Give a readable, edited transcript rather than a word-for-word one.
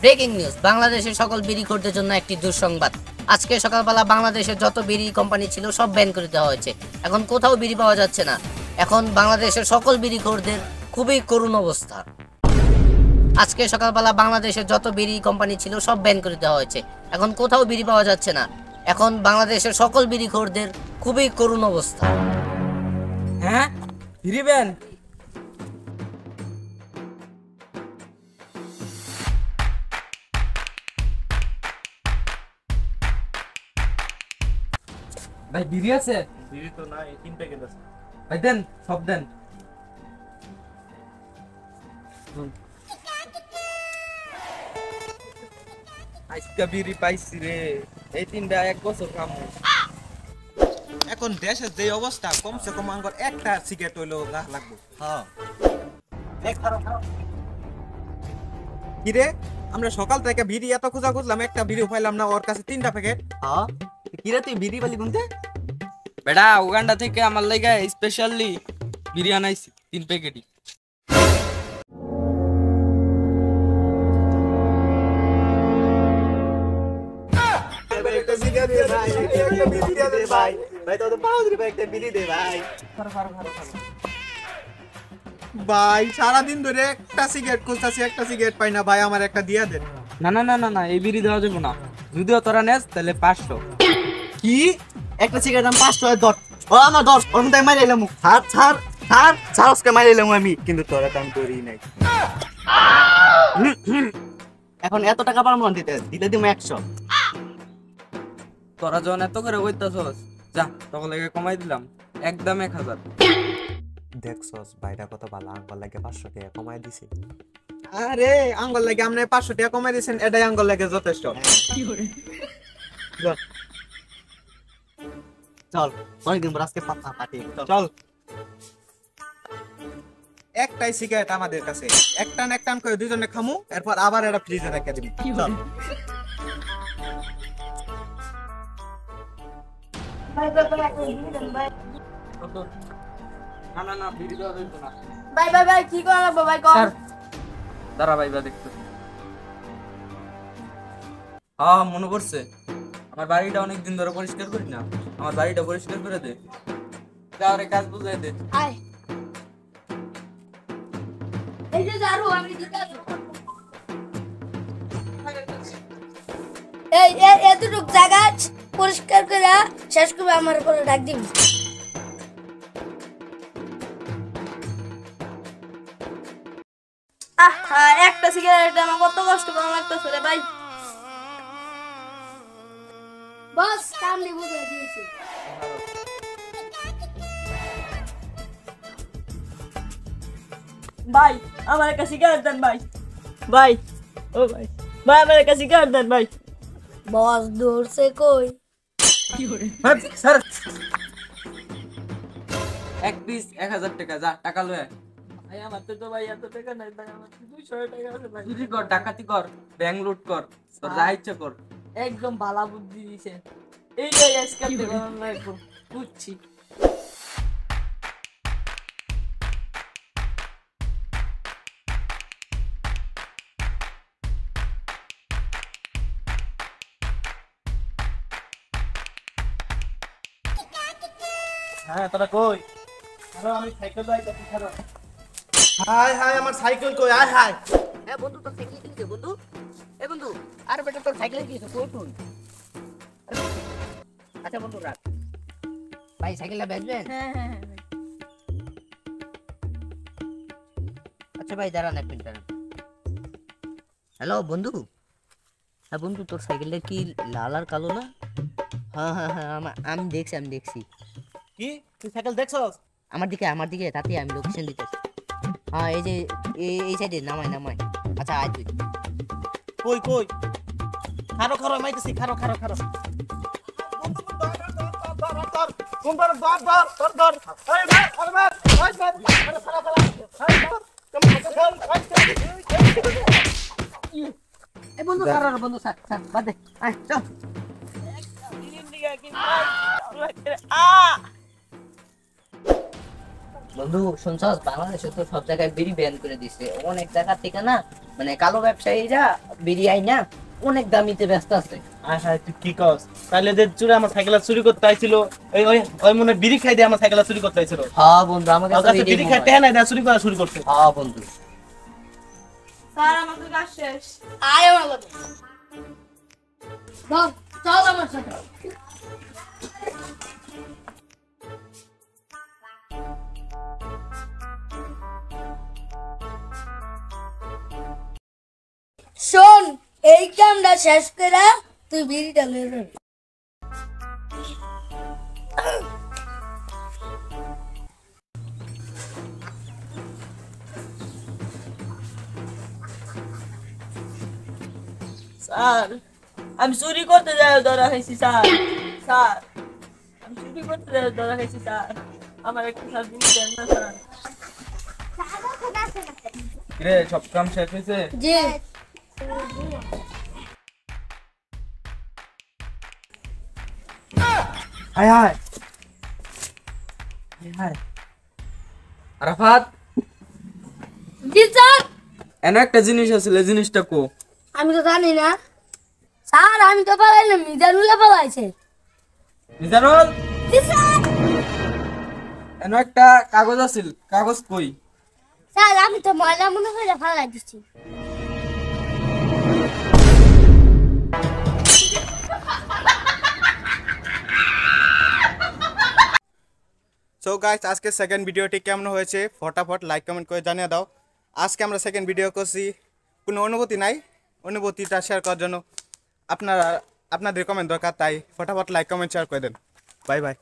Breaking news, বাংলাদেশের সকল বিড়িখোরদের জন্য একটি দুঃসংবাদ। আজকে সকালবেলা বাংলাদেশের যত বিড়ি কোম্পানি ছিল সব ব্যান করে দেওয়া হয়েছে। এখন কোথাও বিড়ি পাওয়া যাচ্ছে না। এখন বাংলাদেশের সকল বিড়িখোরদের খুবই করুণ অবস্থা। আজকে সকালবেলা বাংলাদেশের যত বিড়ি কোম্পানি ছিল সব ব্যান করে দেওয়া হয়েছে। এখন কোথাও বিড়ি পাওয়া যাচ্ছে না। এখন বাংলাদেশের সকল বিড়িখোরদের খুবই করুণ অবস্থা। হ্যাঁ, বিড়ি ব্যান? ভাই বিড়ি আছে? বিড়ি তো নাই, 3 প্যাকেট আছে। ভাই দেন, সব দেন। আজকে বিড়ি পাইছি রে, এই 3টা 1 বছর কামু। এখন দেশের যে অবস্থা, কমসে কম আঙ্গর একটা সিগারেট হইলো গাছ লাগবে। হ্যাঁ কি রে, আমরা সকাল থেকে বিড়ি এত খোঁজা খুঁজলাম, একটা বিড়ি পাইলাম না। ওর কাছে 3টা প্যাকেট। হ্যাঁ কি রে, তুই বিড়ি পালি কোনতে? বেটা উগান্ডা থেকে আমার লাগা স্পেশালি বিড়ি আনাইছি 3 প্যাকেটই। ভাই সারাদিন ধরে একটা সিগারেট খুঁজতেছি, একটা সিগারেট পাই না। ভাই আমার একটা দিয়া দেন। না না না না না, এই বিড়ি দেওয়া যাবে না। যদিও তোরা নেস তাহলে 500। কি একটা সিগারেট দাম 500 এর দর? ও আমার 10 ওর মধ্যে মাইরে এলাম। ছাড় ছাড় ছাড় ছাড়, আজকে মাইরে এলাম আমি, কিন্তু তোরা কাম করি নাই। এখন এত টাকা পারম না দিতে, দিলে দিম 100। তোরা যখন এত করে কইতাছস, যা তোকে লাগে কমাই দিলাম, একদম 1000। দেখছস ভাইটা কত ভালো, আঙ্কল লাগে 500 টাকা কমাই দিছে। আরে আঙ্গল লাগে আপনি 500 টাকা কমাই দিয়েছেন, এটাই আঙ্গল লাগে যথেষ্ট। চল অনেকদিন পর আজকে পাতা পাটি চল। একটাই সিগারেট আমাদের কাছে, একটান একটান করে দুজনে খামু, এরপর আবার এটা ফ্রিজে রেখে দিবি। চল। না না না, বিড়ি দেওয়া যাবে না। ভাই ভাই ভাই কি করা লাগবে ভাই কর? দাঁড়া ভাইবা দেখতে। হ্যাঁ মনে পড়ছে, আমার বাড়িটা অনেকদিন ধরে পরিষ্কার করি না, আমার বাড়িটা পরিষ্কার করে দে। যাওয়ারে কাজ বুঝাই দে। আয় এই যে ঝাড়ু আমি দিতে আসবো। এই এতটুক জায়গা পরিষ্কার করে শেষ করে আমার উপরে ডাক দিবি। একটা সিগারেট আমার কত কষ্ট করে লাগতেছে রে ভাই। বস কাম নিয়ে বুঝে দিয়েছি। ভাই আমার একটা সিগারেট দেন ভাই। ভাই ও ভাই, ভাই আমার একটা সিগারেট দেন ভাই। বস দৌড়ছে কই? স্যার এক পিস 1000 টাকা, যা টাকা লয়ে। ভাই আমার তো ভাই এত টাকা নাই ভাই, আমার 200 টাকা আছে ভাই। চুরি কর, ডাকাতি কর, ব্যাংক লুট কর, তোর যা ইচ্ছা কর। একদম ভালো বুদ্ধি দিছে। এইটাই আজকাল থেকে অনলাইন বুঝছি। হ্যাঁ তোরা কই? আরে আমি সাইকেল বাইক ছাড়ো। হাই হাই আমার সাইকেল কই? আয় হাই। হ্যাঁ বন্ধু, তোর সাইকেল কিনছে বন্ধু? এ বন্ধু, আর বেটা তোর সাইকেল কিনছে কই তুই? আচ্ছা বন্ধু রাখ। ভাই সাইকেলটা বেচবেন? হ্যাঁ হ্যাঁ হ্যাঁ ভাই। আচ্ছা ভাই দাঁড়ান এক মিনিট দাঁড়ান। হ্যালো বন্ধু। হ্যাঁ বন্ধু, তোর সাইকেলটা কি লাল আর কালো না? হ্যাঁ হ্যাঁ হ্যাঁ, আমি দেখছি। কি তুই সাইকেল দেখছস? আমার দিকে তাতে আমি লোকেশন দিতেছি। হ্যাঁ এই যে এই সাইডে নামাই। আচ্ছা আয় তুই। কই কই? খারো খারো মাইতেছি, খারো খারো খারো। এ বন্ধু কারো বন্ধু স্যার বাদ দে, আয় চল। বন্ধু শুনছস, বাংলাদেশে তো সব জায়গায় বিড়ি ব্যান করে দিছে। অনেক জায়গা থেকে না মানে কালো ব্যবসায়ীরা বিড়ি আইনা অনেক দামিতে ব্যস্ত আছে। আয় হায় তুই কি কস? তাহলে যে চুরি আমার সাইকেল চুরি করতে আইছিল, ওই ওই ওই মনে হয় বিড়ি খাই দিয়ে আমার সাইকেল চুরি করতে আইছিল। হ্যাঁ বন্ধু, আমাকে ওর কাছে বিড়ি খাই টেনে দেয়া চুরি করা শুরু করছে। হ্যাঁ বন্ধু। স্যার আমাদের কাজ শেষ। আয় আমার লগে ধর, চল আমার সাথে। শোন, এই কামটা শেষ করে তুই বিড়িটা লয়ে যাবি। স্যার আমি চুরি করতে যাই ধরা খাইছি স্যার। স্যার আমি চুরি করতে যাই ধরা খাইছি স্যার। আমার একটা স্যার বিড়ি দেন না স্যার। কিরে সব কাম শেষ হয়েছে? জি। হায় হায় হায়। আরাফাত, জি স্যার। এন একটা জিনিস আছে, জিনিসটা কো। আমি তো জানি না স্যার, আমি তো পালাইলাম, মিজানুলে পালাইছে। মিজানুল, জি স্যার। এন একটা কাগজ আছিল, কাগজ কই? স্যার আমি তো ময়লা মনে করে ফালাই দিচ্ছি। সো গাইস, আজকে সেকেন্ড ভিডিওটি কেমন হয়েছে ফটাফট লাইক কমেন্ট করে জানিয়ে দাও। আজকে আমরা সেকেন্ড ভিডিও করছি, কোনো অনুভূতি নাই, অনুভূতিটা শেয়ার করার জন্য আপনাদের কমেন্ট দরকার, তাই ফটাফট লাইক কমেন্ট শেয়ার করে দেন। Bye bye.